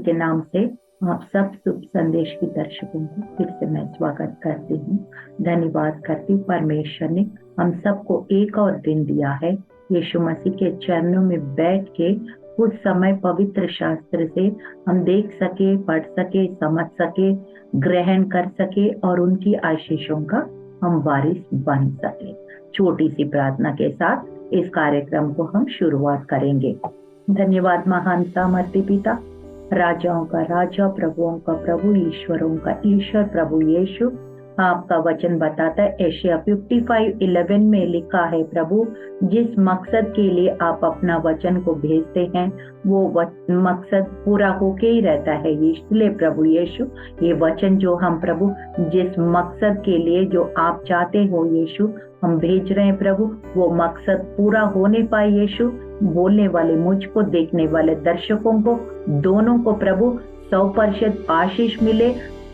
के नाम से आप सब शुभ संदेश की दर्शकों को फिर से मैं स्वागत करती हूँ। धन्यवाद करती हूँ, परमेश्वर ने हम सबको एक और दिन दिया है यीशु मसीह के चरणों में बैठ के कुछ समय पवित्र शास्त्र से हम देख सके, पढ़ सके, समझ सके, ग्रहण कर सके और उनकी आशीषों का हम वारिस बन सके। छोटी सी प्रार्थना के साथ इस कार्यक्रम को हम शुरुआत करेंगे। धन्यवाद महान सामर्थ्य पिता, राजाओं का राजा, प्रभुओं का प्रभु, ईश्वरों का ईश्वर, प्रभु यीशु। आपका वचन बताता है एशिया 55:11 में लिखा है, प्रभु जिस मकसद के लिए आप अपना वचन को भेजते हैं वो मकसद पूरा होके ही रहता है। इसलिए प्रभु यीशु ये वचन जो हम प्रभु जिस मकसद के लिए जो आप चाहते हो यीशु हम भेज रहे हैं प्रभु, वो मकसद पूरा होने पाए यीशु। बोलने वाले मुझको, देखने वाले दर्शकों को, दोनों को प्रभु 100% आशीष मिले,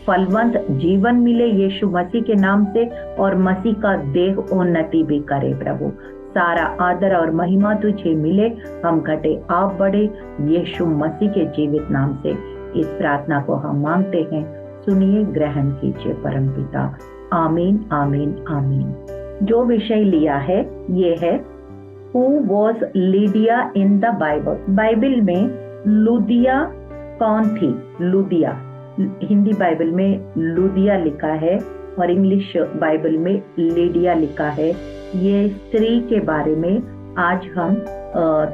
फलवंत जीवन मिले यीशु मसीह के नाम से, और मसीह का देह उन्नति भी करे प्रभु। सारा आदर और महिमा तुझे मिले, हम घटे आप बढ़े यीशु मसीह के जीवित नाम से इस प्रार्थना को हम मांगते हैं। सुनिए, ग्रहण कीजिए परम पिता। आमीन, आमीन, आमीन। जो विषय लिया है ये है Who was Lydia in the Bible? Bible में लुदिया कौन थी? लुदिया, हिंदी बाइबल में लुदिया लिखा है और इंग्लिश बाइबल में लीडिया लिखा है। ये स्त्री के बारे में आज हम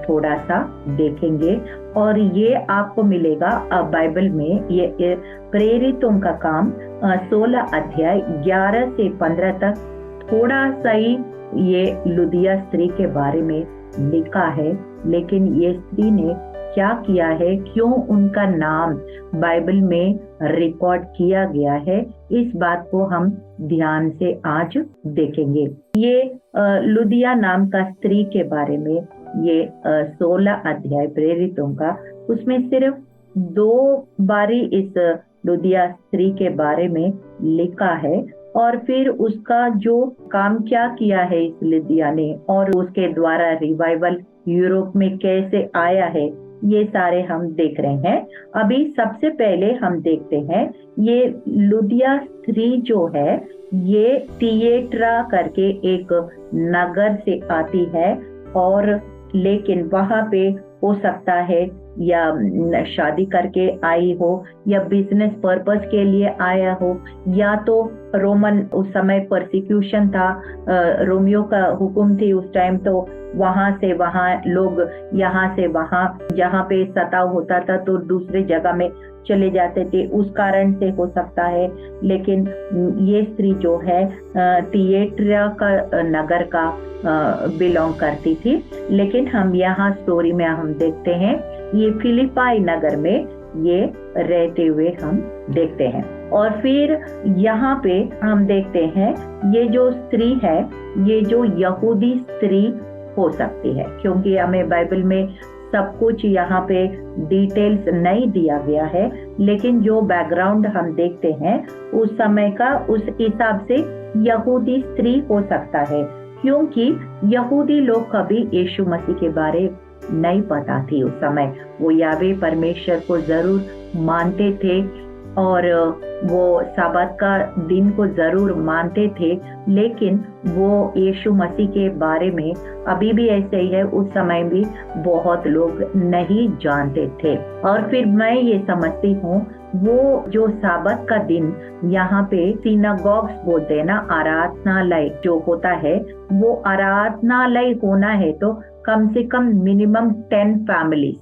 थोड़ा सा देखेंगे और ये आपको मिलेगा बाइबल में। ये प्रेरितों का काम 16 अध्याय 11 से 15 तक थोड़ा सा ही ये लुदिया स्त्री के बारे में लिखा है, लेकिन ये स्त्री ने क्या किया है, क्यों उनका नाम बाइबल में रिकॉर्ड किया गया है, इस बात को हम ध्यान से आज देखेंगे। ये लुदिया नाम का स्त्री के बारे में ये 16 अध्याय प्रेरितों का, उसमें सिर्फ 2 बारी इस लुदिया स्त्री के बारे में लिखा है और फिर उसका जो काम क्या किया है इस लुदिया ने और उसके द्वारा रिवाइवल यूरोप में कैसे आया है, ये सारे हम देख रहे हैं। अभी सबसे पहले हम देखते हैं ये लुदिया स्त्री जो है ये थिएट्रा करके एक नगर से आती है, और लेकिन वहां पे हो सकता है या शादी करके आई हो या बिजनेस पर्पस के लिए आया हो, या तो रोमन उस समय परसिक्यूशन था, रोमियो का हुक्म थी उस टाइम, तो वहां से वहां लोग यहाँ से वहां जहाँ पे सताव होता था तो दूसरे जगह में चले जाते थे, उस कारण से हो सकता है। लेकिन ये स्त्री जो है थिएट्रा का नगर का बिलोंग करती थी। लेकिन हम यहाँ स्टोरी में हम देखते हैं ये फिलिपाई नगर में ये रहते हुए हम देखते हैं। और फिर यहाँ पे हम देखते हैं ये जो स्त्री है ये जो यहूदी स्त्री हो सकती है, क्योंकि हमें बाइबल में सब कुछ यहाँ पे डिटेल्स नहीं दिया गया है, लेकिन जो बैकग्राउंड हम देखते हैं उस समय का, उस हिसाब से यहूदी स्त्री हो सकता है, क्योंकि यहूदी लोग कभी यीशु मसीह के बारे नहीं पता थी उस समय। वो यावे परमेश्वर को जरूर मानते थे और वो साबत का दिन को जरूर मानते थे, लेकिन वो यीशु मसीह के बारे में अभी भी ऐसे ही है, उस समय भी बहुत लोग नहीं जानते थे। और फिर मैं ये समझती हूँ वो जो साबत का दिन यहाँ पे सिनागॉग्स बोलते हैं ना, आराधनालय जो होता है, वो आराधनालय होना है तो कम से कम मिनिमम 10 फैमिली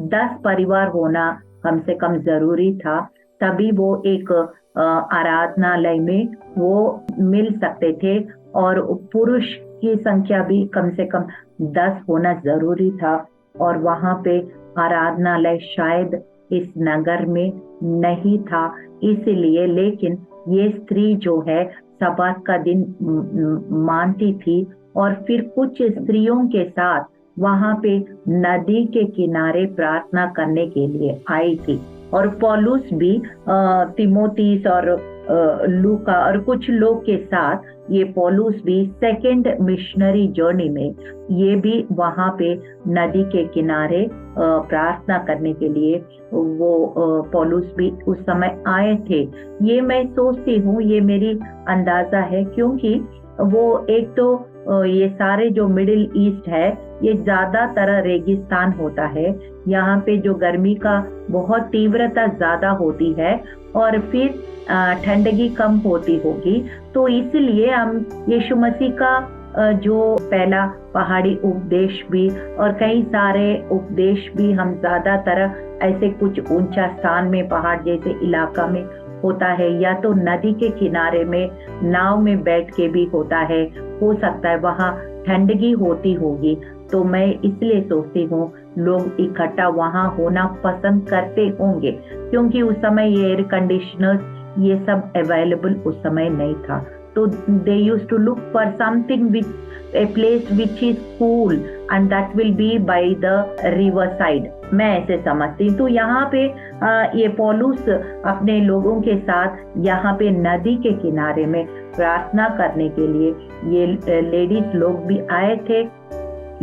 10 परिवार होना कम से कम जरूरी था, तभी वो एक आराधनालय में वो मिल सकते थे। और पुरुष की संख्या भी कम से कम 10 होना जरूरी था, और वहां पे आराधनालय शायद इस नगर में नहीं था इसलिए। लेकिन ये स्त्री जो है सब्बात का दिन मानती थी, और फिर कुछ स्त्रियों के साथ वहां पे नदी के किनारे प्रार्थना करने के लिए आई थी। और पौलुस भी तिमोथीस और लूका और कुछ लोग के साथ ये पौलुस भी सेकेंड मिशनरी जर्नी में ये भी वहां पे नदी के किनारे प्रार्थना करने के लिए वो पौलुस भी उस समय आए थे। ये मैं सोचती हूँ, ये मेरी अंदाजा है, क्योंकि वो एक तो ये सारे जो मिडिल ईस्ट है ये ज्यादातर रेगिस्तान होता है, यहाँ पे जो गर्मी का बहुत तीव्रता ज्यादा होती है और फिर ठंडगी कम होती होगी, तो इसलिए हम यीशु मसीह का जो पहला पहाड़ी उपदेश भी और कई सारे उपदेश भी हम ज्यादातर ऐसे कुछ ऊंचा स्थान में पहाड़ जैसे इलाका में होता है, या तो नदी के किनारे में नाव में बैठ के भी होता है, हो सकता है वहाँ ठंडगी होती होगी। तो मैं इसलिए सोचती हूँ लोग इकट्ठा वहाँ होना पसंद करते होंगे, क्योंकि उस समय ये एयर कंडीशनर्स ये सब अवेलेबल उस समय नहीं था। तो they used to look for something which a place which is cool and that will be by the river side, मैं ऐसे समझती हूँ। तो यहाँ पे ये पौलुस अपने लोगों के साथ यहाँ पे नदी के किनारे में प्रार्थना करने के लिए ये लेडीज लोग भी आए थे,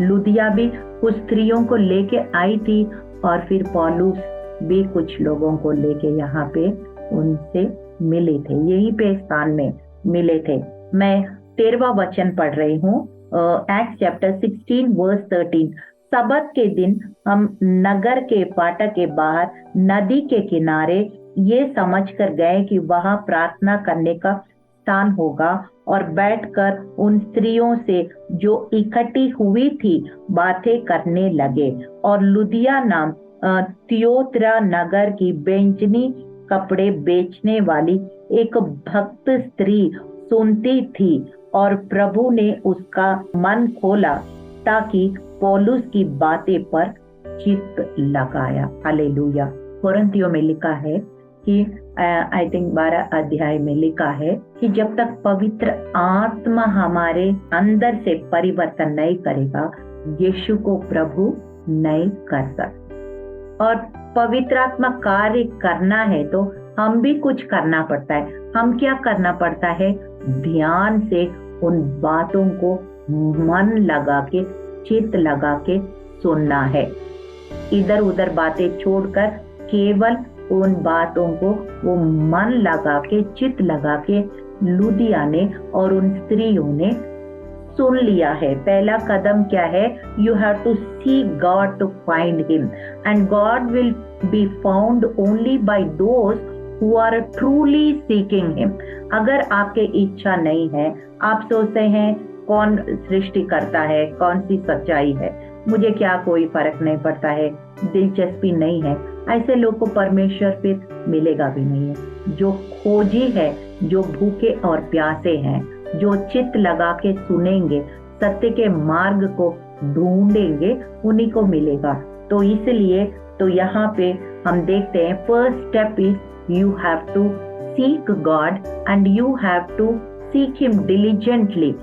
लुदिया भी कुछ स्त्रियों को लेके आई थी और फिर पौलुस भी कुछ लोगों को लेके यहाँ पे उनसे मिले थे, यही पे स्थान में मिले थे। मैं 13वां वचन पढ़ रही हूँ, एक्ट चैप्टर 16 वर्स 13। सबत के दिन हम नगर के फाटक के बाहर नदी के किनारे ये समझकर गए कि वहां प्रार्थना करने का स्थान होगा, और बैठकर उन स्त्रियों से जो इकट्ठी हुई थी बातें करने लगे। और लुदिया नाम थियोतरा नगर की बेंचनी कपड़े बेचने वाली एक भक्त स्त्री सुनती थी, और प्रभु ने उसका मन खोला ताकि पौलुस की बातें पर चित्त लगाया। हालेलुया। कोरिन्थियों में लिखा है कि आई थिंक 12 अध्याय में लिखा है कि जब तक पवित्र आत्मा हमारे अंदर से परिवर्तन नहीं करेगा, यीशु को प्रभु नहीं कर सकता। और पवित्र आत्मा कार्य करना है तो हम भी कुछ करना पड़ता है। हम क्या करना पड़ता है? ध्यान से उन बातों को मन लगा के, चित्त लगा के सुनना है। इधर उधर बातें छोड़कर केवल उन बातों को वो मन लगा के, चित्त लगा के लुदिया ने और उन स्त्रियों ने सुन लिया है। पहला कदम क्या है? You have to seek God to find him, and God will be found only by those who are truly seeking him. अगर आपके इच्छा नहीं है, आप सोचते हैं कौन सृष्टि करता है, कौन सी सच्चाई है, मुझे क्या कोई फर्क नहीं पड़ता है, दिलचस्पी नहीं है, ऐसे लोग को परमेश्वर फिर मिलेगा भी नहीं है। जो खोजी है, जो भूखे और प्यासे हैं, जो चित्त लगा के सुनेंगे, सत्य के मार्ग को ढूंढेंगे, उन्हीं को मिलेगा। तो इसलिए तो यहाँ पे हम देखते हैं first step is you have to seek God and you have to seek him diligently.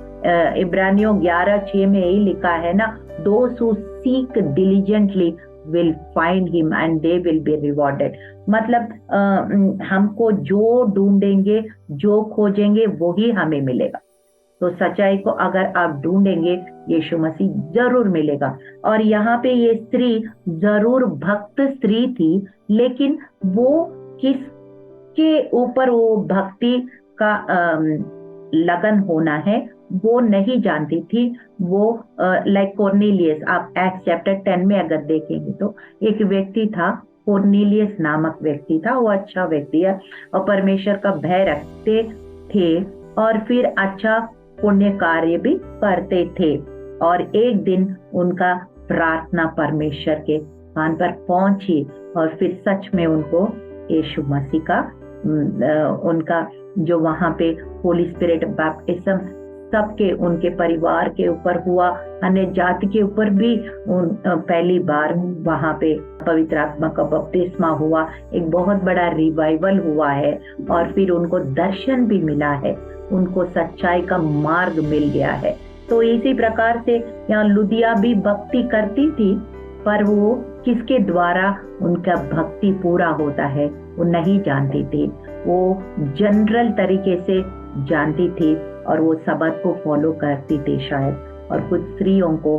इब्रानियों 11:6 में यही लिखा है ना, those who seek diligently will find him and they will be rewarded। मतलब हमको जो ढूंढेंगे, जो खोजेंगे, वही हमें मिलेगा। तो सच्चाई को अगर आप ढूंढेंगे, यीशु मसीह जरूर मिलेगा। और यहाँ पे ये स्त्री जरूर भक्त स्त्री थी, लेकिन वो किसके ऊपर वो भक्ति का लगन होना है वो नहीं जानती थी। वो लाइक कॉर्नेलियस, आप एक्ट चैप्टर 10 में अगर देखेंगे तो एक व्यक्ति था, कॉर्नेलियस नामक व्यक्ति था। वो अच्छा व्यक्ति है और परमेश्वर का भय रखते थे और फिर अच्छा पुण्य कार्य भी करते थे। और एक दिन उनका प्रार्थना परमेश्वर के कान पर पहुंची और फिर सच में उनको यीशु मसीह का उनका जो वहां पे होली स्पिरिट बैप्टिज्म सबके उनके परिवार के ऊपर हुआ, अन्य जाति के ऊपर भी पहली बार वहां पे पवित्र आत्मा का बपतिस्मा हुआ। एक बहुत बड़ा रिवाइवल हुआ है और फिर उनको दर्शन भी मिला है, उनको सच्चाई का मार्ग मिल गया है। तो इसी प्रकार से यहाँ लुदिया भी भक्ति करती थी, पर वो किसके द्वारा उनका भक्ति पूरा होता है वो नहीं जानती थी। वो जनरल तरीके से जानती थी और वो सबत को फॉलो करती थी शायद, और कुछ स्त्रियों को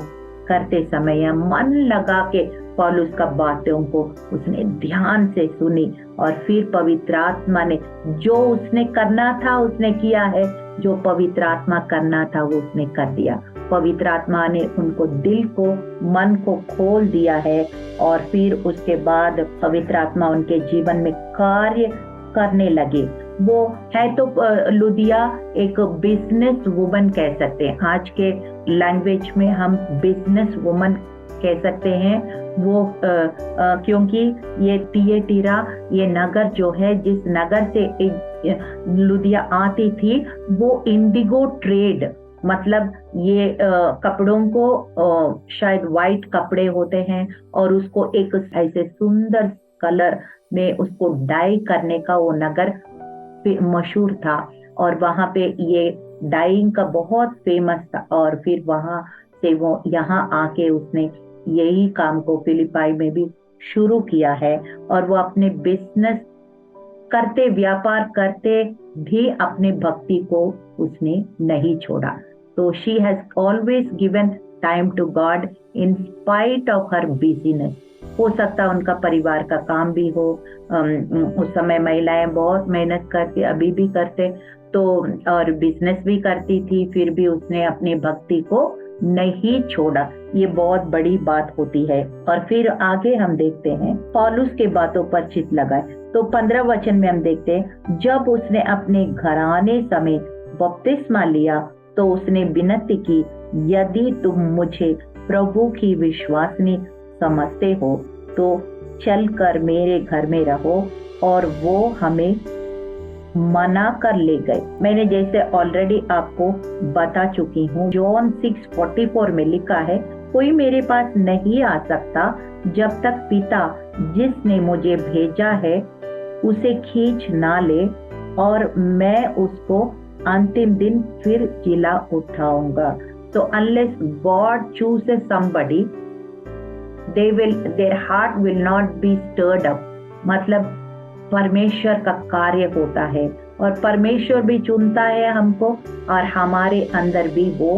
करते समय या मन लगा के पौलुस का बातों को उसने ध्यान से सुनी, और फिर पवित्र आत्मा ने जो उसने करना था उसने किया है, जो पवित्र आत्मा करना था वो उसने कर दिया। पवित्र आत्मा ने उनको दिल को, मन को खोल दिया है, और फिर उसके बाद पवित्र आत्मा उनके जीवन में कार्य करने लगे। वो है तो लुदिया एक बिजनेस वुमन कह सकते हैं, आज के लैंग्वेज में हम बिजनेस वुमन कह सकते हैं। वो क्योंकि ये तियटीरा, ये नगर जो है, जिस नगर से लुदिया आती थी, वो इंडिगो ट्रेड, मतलब ये कपड़ों को शायद वाइट कपड़े होते हैं और उसको एक ऐसे सुंदर कलर में उसको डाई करने का वो नगर मशहूर था, और वहां पे ये डाइंग का बहुत फेमस था। और फिर वहां से वो यहाँ आके उसने यही काम को फिलिपाई में भी शुरू किया है, और वो अपने बिजनेस करते, व्यापार करते भी अपने भक्ति को उसने नहीं छोड़ा। तो she has always given time to God in spite of her busyness. हो सकता है उनका परिवार का काम भी हो, उस समय महिलाएं बहुत मेहनत करती, अभी भी करते, तो और बिजनेस भी करती थी, फिर भी उसने अपनी भक्ति को नहीं छोड़ा। ये बहुत बड़ी बात होती है। और फिर आगे हम देखते हैं पौलुस के बातों पर चित्त लगाए, तो 15 वचन में हम देखते हैं, जब उसने अपने घराने समेत बपतिस्मा लिया तो उसने विनती की, यदि तुम मुझे प्रभु की विश्वासनी समझते हो तो चलकर मेरे घर में रहो। और वो हमें मना कर ले गए। मैंने जैसे ऑलरेडी आपको बता चुकी हूँ, जॉन 6:44 में लिखा है, कोई मेरे पास नहीं आ सकता जब तक पिता जिसने मुझे भेजा है उसे खींच ना ले, और मैं उसको अंतिम दिन फिर जिला उठाऊंगा। So unless God chooses somebody, their heart will not be stirred up. मतलब परमेश्वर का कार्य होता है, और परमेश्वर भी चुनता है हमको, और हमारे अंदर भी वो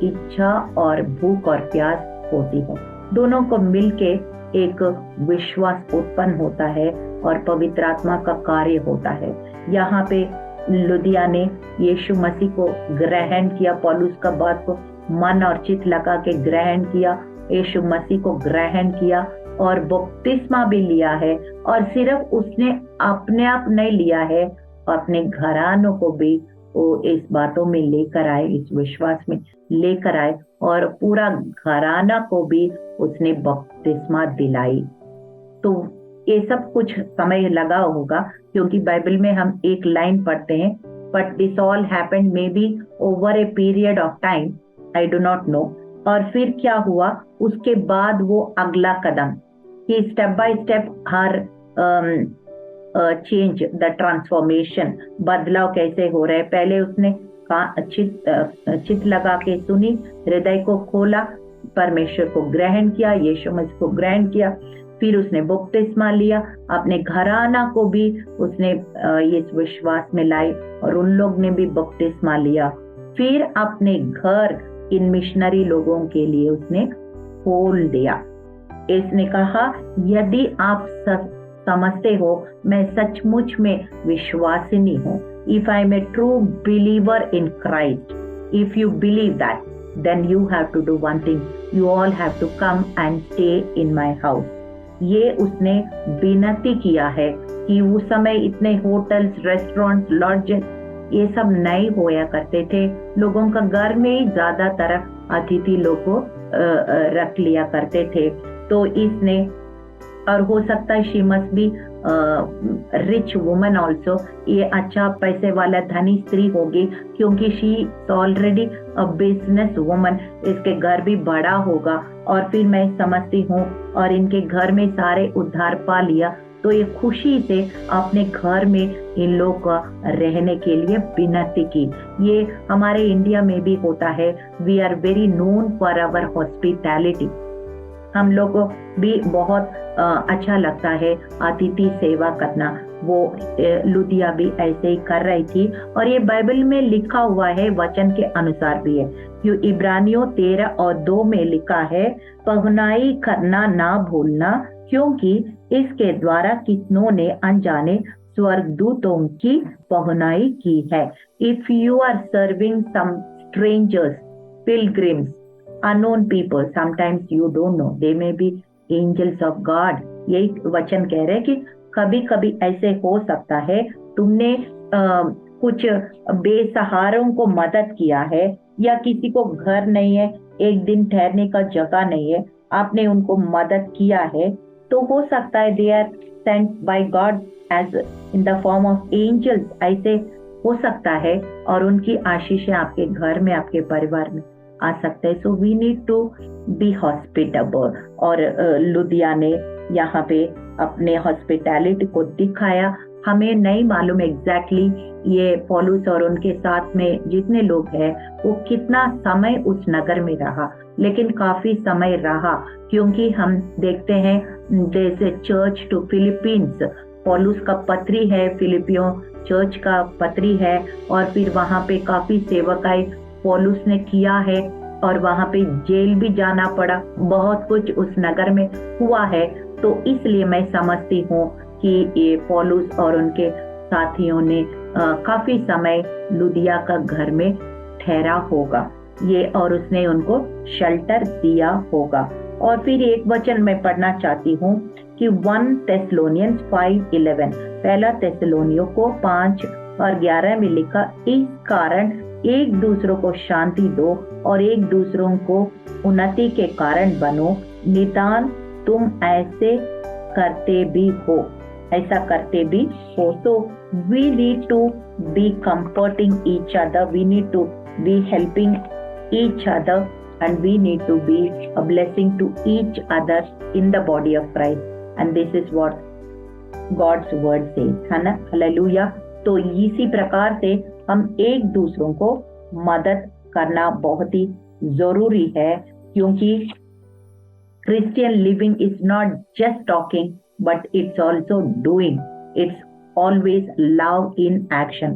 इच्छा और भूख और प्यास होती है। दोनों को मिलके एक विश्वास उत्पन्न होता है और पवित्र आत्मा का कार्य होता है। यहाँ पे लुदिया ने यीशु मसीह को ग्रहण किया, पौलुस का बात को मन और चित्त लगा के ग्रहण किया, यीशु मसीह को ग्रहण किया और बपतिस्मा भी लिया है। और सिर्फ उसने अपने आप नहीं लिया है, अपने घरानों को भी वो इस बातों में लेकर आए, इस विश्वास में लेकर आए, और पूरा घराना को भी उसने बपतिस्मा दिलाई। तो ये सब कुछ समय लगा होगा, क्योंकि बाइबल में हम एक लाइन पढ़ते हैं, but this all happened may be over a period of time, I do not know. और फिर क्या हुआ उसके बाद, वो अगला कदम कि step by step her change, the transformation, बदलाव कैसे हो रहे। पहले उसने चित लगा के सुनी, हृदय को खोला, परमेश्वर को ग्रहण किया, यीशु मसीह को ग्रहण किया, फिर उसने बपतिस्मा लिया, अपने घराना को भी उसने इस विश्वास में लाई, और उन लोग ने भी बपतिस्मा लिया। फिर अपने घर इन मिशनरी लोगों के लिए उसने खोल दिया। इसने कहा, यदि आप समझते हो मैं सचमुच में विश्वासिनी हूँ, if I am a true believer in Christ, if you believe that, then you have to do one thing, you all have to come and stay in my house। ये उसने विनती किया है कि उस समय इतने होटल्स, रेस्टोरेंट्स, लॉज ये सब नहीं होया करते थे। लोगों का घर में ही ज्यादातर अतिथि लोग को रख लिया करते थे। तो इसने, और हो सकता है she must be rich woman also, ये अच्छा पैसे वाला धनी स्त्री होगी, क्योंकि she already a business woman, इसके घर भी बड़ा होगा। और फिर मैं समझती हूँ, और इनके घर में सारे उद्धार पा लिया, तो ये खुशी से अपने घर में इन लोग का रहने के लिए विनती की। ये हमारे इंडिया में भी होता है, we are very known for our hospitality. हम लोग को भी बहुत अच्छा लगता है अतिथि सेवा करना। वो लुदिया भी ऐसे ही कर रही थी, और ये बाइबल में लिखा हुआ है, वचन के अनुसार भी है। यो इब्रानियों 13:2 में लिखा है, पहुनाई करना ना भूलना, क्योंकि इसके द्वारा कितनों ने अनजाने स्वर्गदूतों की पहुनाई की है। If you are serving some strangers, pilgrims, unknown people, sometimes you don't know, they may be angels of God। यही वचन कह रहे हैं कि कभी कभी ऐसे हो सकता है तुमने कुछ बेसहारों को मदद किया है, या किसी को घर नहीं है, एक दिन ठहरने का जगह नहीं है, आपने उनको मदद किया है, तो हो सकता है they are sent by God as in the form of angels, ऐसे हो सकता है, और उनकी आशीषें आपके घर में, आपके परिवार में आ सकता है। So we need to be hospitable. और लुदिया ने यहाँ पे अपने हॉस्पिटैलिटी को दिखाया। हमें नहीं मालूम एग्जैक्टली ये पौलुस और उनके साथ में जितने लोग हैं वो कितना समय उस नगर में रहा, लेकिन काफी समय रहा, क्योंकि हम देखते हैं जैसे चर्च टू फिलीपींस, पौलुस का पत्री है, फिलिपियों चर्च का पत्री है, और फिर वहां पे काफी सेवकाई पौलुस ने किया है, और वहां पे जेल भी जाना पड़ा, बहुत कुछ उस नगर में हुआ है। तो इसलिए मैं समझती हूँ कि ये पौलुस और उनके साथियों ने काफी समय लुदिया का घर में ठहरा होगा ये, और उसने उनको शेल्टर दिया होगा। और फिर एक वचन मैं पढ़ना चाहती हूँ कि 1 Thessalonians 5:11, पहला तेसलोनियों को 5:11 में लिखा, इस कारण एक दूसरों को शांति दो और एक दूसरों को उन्नति के कारण बनो, निदान तुम ऐसा करते भी हो। तो we need to be comforting each other, we need to be helping each other, and we need to be a blessing to each other in the body of Christ, and this is what God's word says, है ना, hallelujah. तो इसी प्रकार से हम एक दूसरों को मदद करना बहुत ही जरूरी है, क्योंकि Christian living is not just talking but it's also doing, it's always love in action.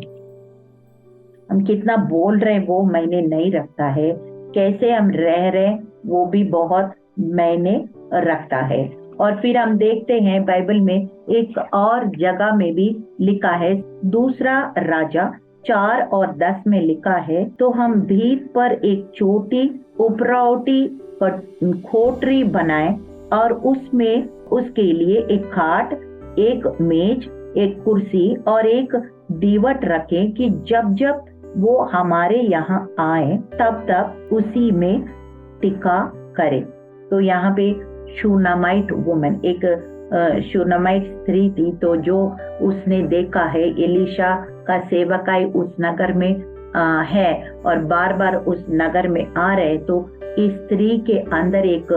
हम कितना बोल रहे हैं वो मायने नहीं रखता है, कैसे हम रह रहे वो भी बहुत मायने रखता है। और फिर हम देखते हैं बाइबल में एक और जगह में भी लिखा है, दूसरा राजा 4:10 में लिखा है, तो हम भीत पर एक छोटी उपरावटी खोटरी बनाए, और उसमें उसके लिए एक खाट, एक मेज, एक कुर्सी और एक दीवट रखें, कि जब जब वो हमारे यहाँ आए तब तब उसी में टिका करे। तो यहाँ पे शूनामाइट वुमन, एक शूनामाइट स्त्री थी, तो जो उसने देखा है एलीशा का सेवकाई उस नगर में है और बार बार उस नगर में आ रहे, तो इस स्त्री के अंदर एक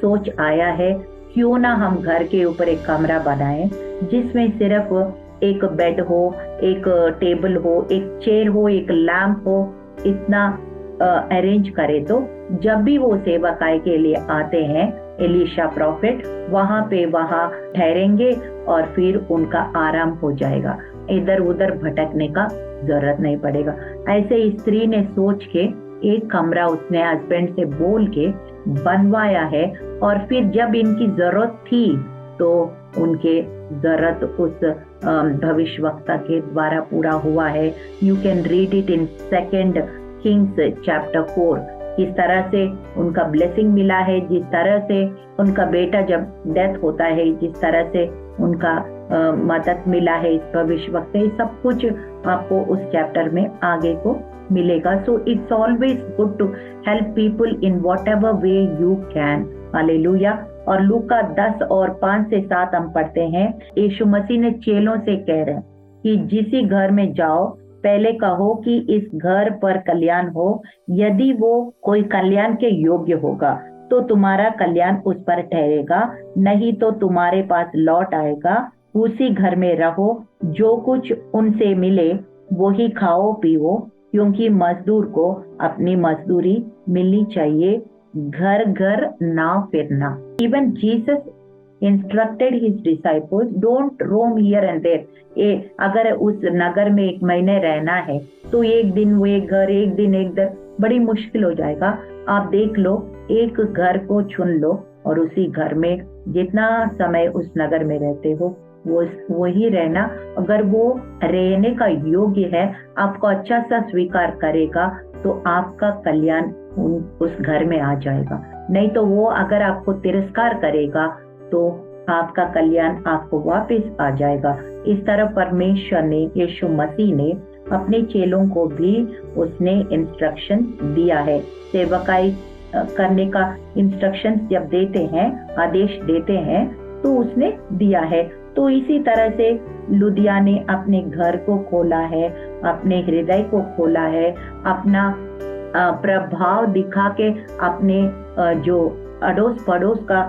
सोच आया है, क्यों ना हम घर के ऊपर एक कमरा बनाएं जिसमें सिर्फ एक बेड हो, एक टेबल हो, एक चेयर हो, एक लैंप हो, इतना अरेंज करे, तो जब भी वो सेवकाई के लिए आते हैं एलीशा प्रॉफिट, वहां ठहरेंगे और फिर उनका आराम हो जाएगा, इधर उधर भटकने का जरूरत नहीं पड़ेगा। ऐसे स्त्री ने सोच के एक कमरा उसने हस्बैंड से बोल के बनवाया है, और फिर जब इनकी जरूरत थी तो उनके जरूरत उस भविष्यवक्ता के द्वारा पूरा हुआ है। You can read it in 2 Kings chapter 4। किस तरह से उनका ब्लेसिंग मिला है, जिस तरह से उनका बेटा जब डेथ होता है, जिस तरह से उनका मदद मिला है इस भविष्यवक्ता, ये सब कुछ आपको उस चैप्टर में आगे को मिलेगा। So it's always good to help people in whatever way you can. Hallelujah. और लूका 10:5-7 हम पढ़ते हैं, यीशु मसीह ने चेलों से कह रहे हैं कि जिस घर में जाओ पहले कहो कि इस घर पर कल्याण हो, यदि वो कोई कल्याण के योग्य होगा तो तुम्हारा कल्याण उस पर ठहरेगा, नहीं तो तुम्हारे पास लौट आएगा। उसी घर में रहो, जो कुछ उनसे मिले वो ही खाओ पियो, क्योंकि मजदूर को अपनी मजदूरी मिलनी चाहिए। घर घर ना फिरना। Even Jesus instructed his disciples don't roam here and there. अगर उस नगर में 1 महीने रहना है तो एक दिन वो एक घर, एक दिन एक घर, बड़ी मुश्किल हो जाएगा। आप देख लो, एक घर को चुन लो और उसी घर में जितना समय उस नगर में रहते हो वो ही रहना। अगर वो रहने का योग्य है, आपको अच्छा सा स्वीकार करेगा, तो आपका कल्याण उस घर में आ जाएगा। नहीं तो वो अगर आपको तिरस्कार करेगा तो आपका कल्याण आपको वापस आ जाएगा। इस तरह परमेश्वर ने, यीशु मसीह ने अपने चेलों को भी उसने इंस्ट्रक्शन दिया है। सेवकाई करने का इंस्ट्रक्शन जब देते हैं, आदेश देते हैं, तो उसने दिया है। तो इसी तरह से लुदिया ने अपने घर को खोला है, अपने हृदय को खोला है, अपना प्रभाव दिखा के अपने जो अड़ोस पड़ोस का,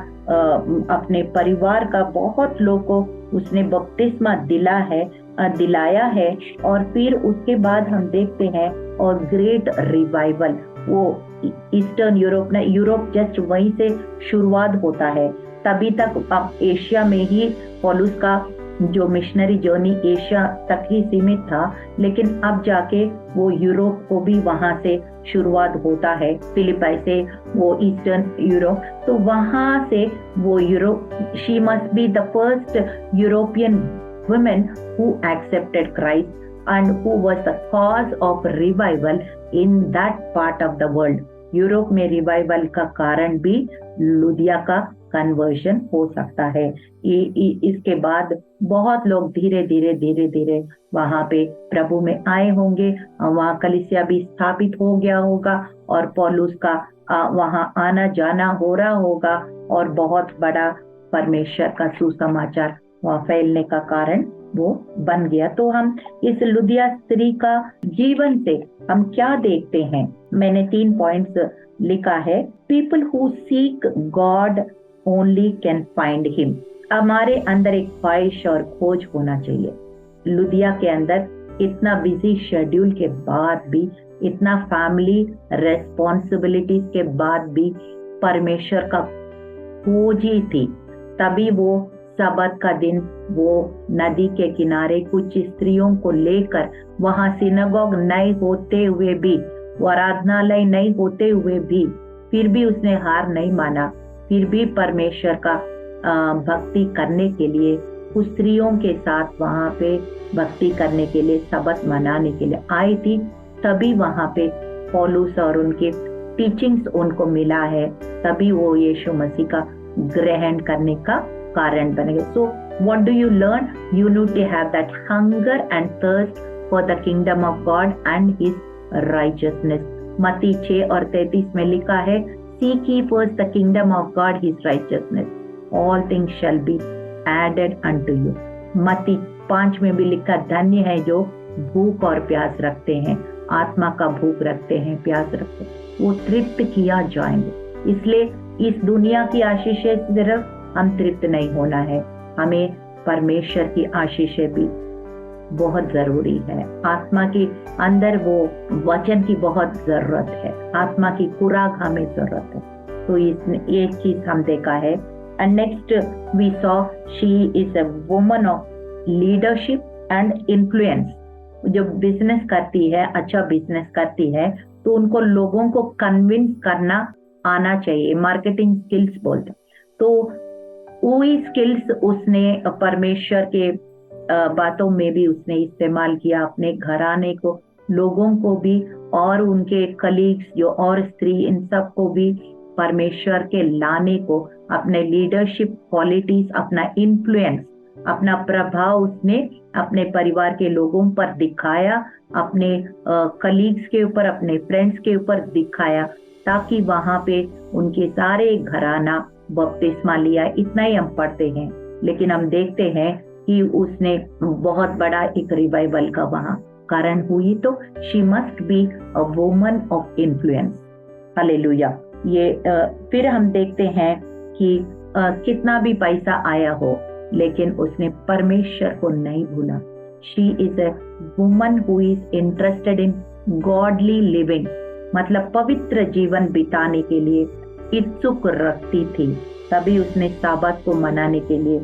अपने परिवार का बहुत लोगों को उसने बपतिस्मा दिलाया है। और फिर उसके बाद हम देखते हैं और ग्रेट रिवाइवल, वो ईस्टर्न यूरोप जस्ट वहीं से शुरुआत होता है। तभी तक अब एशिया में ही पौलुस का जो मिशनरी जर्नी एशिया तक ही सीमित था, लेकिन अब जाके वो यूरोप को भी वहां से शुरुआत होता है, फिलिपाई से वो ईस्टर्न यूरोप। तो वहां से वो Europe, she must be the first European women who accepted Christ and who was the cause of revival in that part of the world. Europe में रिवाइवल का कारण भी लुदिया का कन्वर्जन हो सकता है। इसके बाद बहुत लोग धीरे धीरे वहां पे प्रभु में आए होंगे, वहां कलीसिया भी स्थापित हो गया होगा और पौलुस का वहां आना जाना हो रहा होगा और बहुत बड़ा परमेश्वर का सुसमाचार वहां फैलने का कारण वो बन गया। तो हम इस लुदिया स्त्री का जीवन से हम क्या देखते हैं? मैंने 3 पॉइंट्स लिखा है। People who seek God only can find him. हमारे अंदर एक ख्वाहिश और खोज होना चाहिए। लुदिया के अंदर इतना बिजी शेड्यूल के बाद भी, इतना फैमिली रेस्पॉन्सिबिलिटीज के बाद भी परमेश्वर का खोज ही थी। तभी वो सबत का दिन वो नदी के किनारे कुछ स्त्रियों को लेकर, वहां सिनेगॉग नहीं होते हुए भी, वो आराधनालय नहीं होते हुए भी, फिर भी उसने हार नहीं माना। फिर भी परमेश्वर का भक्ति करने के लिए उस स्त्रियों के साथ वहां पे भक्ति करने के लिए, सबत मनाने के लिए आई थी। तभी वहां पे पौलुस और उनके टीचिंग्स उनको मिला है, तभी वो यीशु मसीह का ग्रहण करने का कारण बनेगा। So what do you learn? You need to have that hunger and thirst for the kingdom of God and His righteousness. मत्ती 6 और 33 में लिखा है, Seek ye first the kingdom of God, His righteousness. All things shall be added unto you. मत्ती 5 में भी लिखा, धन्य है जो भूख और प्यास रखते हैं, आत्मा का भूख रखते हैं, प्यास रखते हैं, वो तृप्त किया जाएंगे। इसलिए इस दुनिया की आशीषें सिर्फ हम तृप्त नहीं होना है, हमें परमेश्वर की आशीषें भी बहुत जरूरी है। आत्मा के अंदर वो वचन की बहुत जरूरत है, आत्मा की खुराक हमें जरूरत है। तो एक चीज हम देखा है। And next we saw she is a woman of leadership and influence. जो बिजनेस करती है, अच्छा बिजनेस करती है, तो उनको लोगों को कन्विंस करना आना चाहिए, मार्केटिंग स्किल्स बोलते। तो वही स्किल्स उसने परमेश्वर के बातों में भी उसने इस्तेमाल किया, अपने घराने को, लोगों को भी और उनके कलीग्स जो और स्त्री, इन सब को भी परमेश्वर के लाने को, अपने लीडरशिप क्वालिटीज, अपना इन्फ्लुएंस, अपना प्रभाव उसने अपने परिवार के लोगों पर दिखाया, अपने कलीग्स के ऊपर, अपने फ्रेंड्स के ऊपर दिखाया, ताकि वहां पे उनके सारे घराना बपतिस्मा लिया। इतना ही हम पढ़ते हैं, लेकिन हम देखते हैं कि उसने बहुत बड़ा एक रिवाइवल का वहां कारण हुई। तो she must be a woman of influence. Hallelujah. ये फिर हम देखते हैं कि कितना भी पैसा आया हो, लेकिन उसने परमेश्वर को नहीं भूला। She is a woman who is interested in godly living, मतलब पवित्र जीवन बिताने के लिए इत्सुक रखती थी, तभी उसने साबत को मनाने के लिए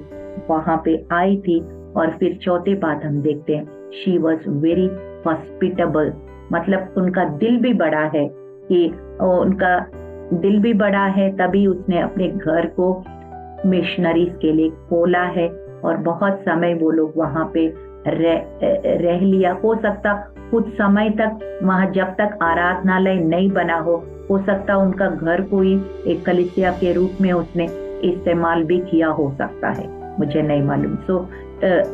वहां पे आई थी। और फिर चौथे बात हम देखते हैं, शी वॉज वेरी हॉस्पिटेबल, मतलब उनका दिल भी बड़ा है कि उनका दिल भी बड़ा है, तभी उसने अपने घर को मिशनरीज के लिए खोला है। और बहुत समय वो लोग वहां पे रह लिया। हो सकता कुछ समय तक वहां, जब तक आराधनालय नहीं बना हो सकता उनका घर कोई एक कलीसिया के रूप में उसने इस्तेमाल भी किया हो सकता है, मुझे नहीं मालूम। So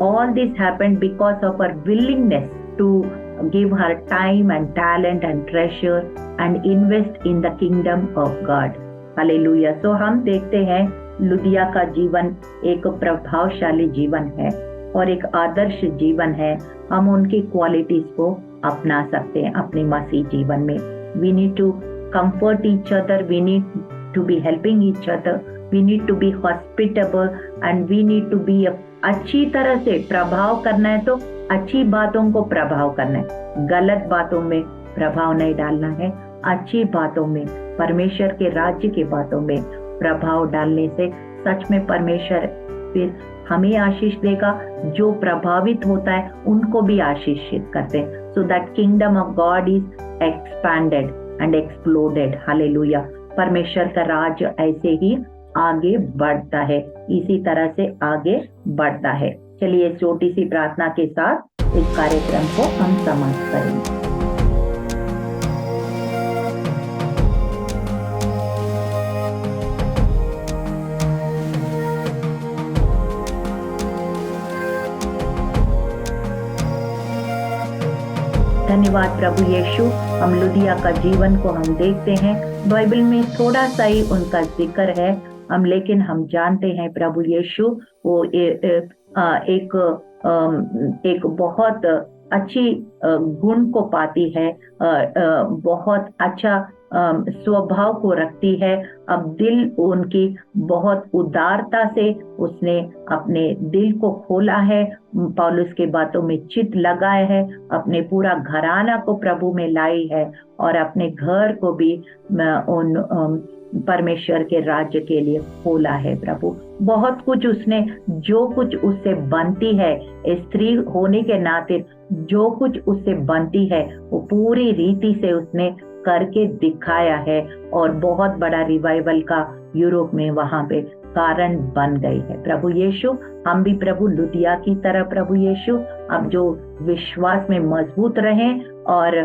all this happened because of her willingness to give her time and talent and treasure and invest in the kingdom of God. Hallelujah. So हम देखते हैं लुदिया का जीवन एक प्रभावशाली जीवन है और एक आदर्श जीवन है। हम उनकी क्वालिटीज को अपना सकते हैं अपने मसीह जीवन में। We need to comfort each other, we need to be helping each other, we need to be hospitable and we need to be अच्छी तरह से प्रभाव करना है तो अच्छी बातों को प्रभाव करना है, गलत बातों में प्रभाव नहीं डालना है। अच्छी बातों में, परमेश्वर के राज्य की बातों में प्रभाव डालने से सच में परमेश्वर फिर हमें आशीष देगा, जो प्रभावित होता है उनको भी आशीषित करते हैं। So that kingdom of God is expanded and exploded. Hallelujah. परमेश्वर का राज्य ऐसे ही आगे बढ़ता है, इसी तरह से आगे बढ़ता है। चलिए छोटी सी प्रार्थना के साथ इस कार्यक्रम को हम समाप्त करेंगे। धन्यवाद प्रभु यीशु। हम लुदिया का जीवन को हम देखते हैं, बाइबल में थोड़ा सा ही उनका जिक्र है हम, लेकिन हम जानते हैं प्रभु यीशु वो एक बहुत अच्छी गुण को पाती है, बहुत अच्छा स्वभाव को रखती है। अब दिल उनकी बहुत उदारता से उसने अपने दिल को खोला है, पौलुस के बातों में चित लगाए है, अपने पूरा घराना को प्रभु में लाई है और अपने घर को भी उन परमेश्वर के राज्य के लिए खोला है। प्रभु बहुत कुछ उसने, जो कुछ उससे बनती है, स्त्री होने के नाते जो कुछ उससे बनती है वो पूरी रीति से उसने करके दिखाया है और बहुत बड़ा रिवाइवल का यूरोप में वहां पे कारण बन गई है। प्रभु यीशु हम भी प्रभु लुदिया की तरह प्रभु यीशु अब जो विश्वास में मजबूत रहें और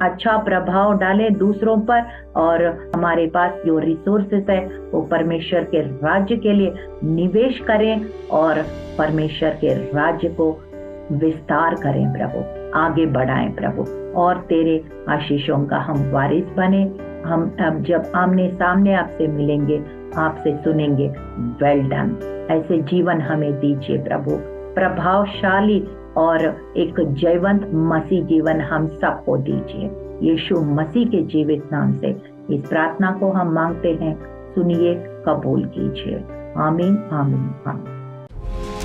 अच्छा प्रभाव डालें दूसरों पर, और हमारे पास जो रिसोर्सेस है वो परमेश्वर के राज्य के लिए निवेश करें और परमेश्वर के राज्य को विस्तार करें प्रभु, आगे बढ़ाएं प्रभु, और तेरे आशीषों का हम वारिस बने। हम अब जब आमने सामने आपसे मिलेंगे, आपसे सुनेंगे वेल डन, ऐसे जीवन हमें दीजिए प्रभु, प्रभावशाली और एक जीवंत मसीह जीवन हम सबको दीजिए। यीशु मसीह के जीवित नाम से इस प्रार्थना को हम मांगते हैं, सुनिए, कबूल कीजिए। आमीन आमीन आमीन।